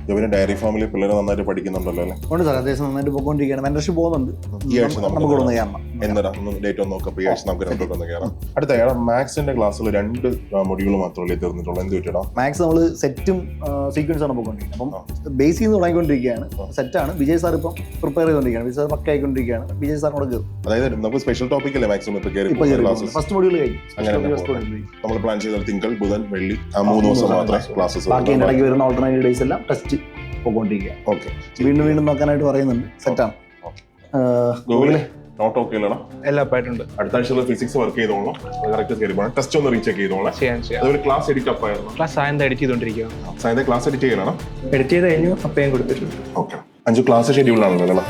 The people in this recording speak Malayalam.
ജോബിന് ഡയറി ഫാമിലി പിള്ളേർ നന്നായിട്ട് പഠിക്കുന്നുണ്ടല്ലോ അല്ലേ? ഉണ്ട് സാർ, അത്യാവശ്യം നന്നായിട്ട് പോയിക്കൊണ്ടിരിക്കുകയാണ്. മെന്റർഷിപ്പ് പോകുന്നുണ്ട്. ഈ ആഴ്ച നമുക്ക് ഒന്ന് കയറണം. എന്നൊരു ഡേറ്റ് ഒന്ന് നോക്കാം. ഈ ആഴ്ച നമുക്ക് രണ്ടോട്ടൊന്ന് കയറാം. അടുത്ത മാത്സിന്റെ ക്ലാസ്സിൽ 2 മൊഡ്യൂൾ മാത്രമല്ലേ തീർന്നിട്ടുള്ളൂ? എന്ത് പറ്റടാ? മാത്സ് നമ്മൾ സെറ്റും സീക്വൻസ് ആണ് പോയിക്കൊണ്ടിരിക്കുന്നത്. അപ്പം ബേസ് ചെയ്ത് തുടങ്ങിക്കൊണ്ടിരിക്കുകയാണ്. സെറ്റാണ്. വിജയ് സാർ ഇപ്പം പ്രിപ്പയർ ചെയ്തുകൊണ്ടിരിക്കുകയാണ്. വിജയ് സാർ പക്ക ആയിക്കൊണ്ടിരിക്കുകയാണ്. വിജയ് സാറിനോട് കയറും. അതായത് നമുക്ക് സ്പെഷ്യൽ ടോപ്പിക് അല്ലേ മാക്സിമം ഫസ്റ്റ് മൊഡ്യൂൾ കഴിഞ്ഞു. അങ്ങനെ നമ്മൾ പ്ലാൻ ചെയ്താൽ തിങ്കൾ, ബുധൻ, വെള്ളി 3 ദിവസം മാത്രമേ ക്ലാസ്സസ്. ബാക്കി ഇടയ്ക്ക് വരുന്ന ഓൾട്ടർനേറ്റീവ് ഡേയ്സ് എല്ലാം ടെസ്റ്റ് പോയിക്കൊണ്ടിരിക്കുക. ഓക്കെ, വീണ്ടും നോക്കാനായിട്ട് പറയുന്നുണ്ട്. സെറ്റാണ്. ഗൂഗിളെ നോട്ട് ഓക്കെ അല്ലടാ? എല്ലാം ആയിട്ടുണ്ട്. അടുത്ത ആഴ്ച ഫിസിക്സ് വർക്ക് ചെയ്തോളാം. കറക്റ്റ് കയറി പോകണം. ടെസ്റ്റ് ഒന്ന് റീചെക്ക് ചെയ്തോളാം. അതൊരു ക്ലാസ് എഡിറ്റ് അപ്പ് ആയിരുന്നു. ക്ലാസ് സായന്താ എഡിറ്റ് ചെയ്തോണ്ടിരിക്കുക. സായന്താ ക്ലാസ് എഡിറ്റ് ചെയ്യണം. എഡിറ്റ് ചെയ്ത് കഴിഞ്ഞു. അപ്പം ഞാൻ കൊടുത്തിട്ടുണ്ട്. ഓക്കെ, 5 ക്ലാസ് ഷെഡ്യൂൾ ആണല്ലോ അല്ലേ?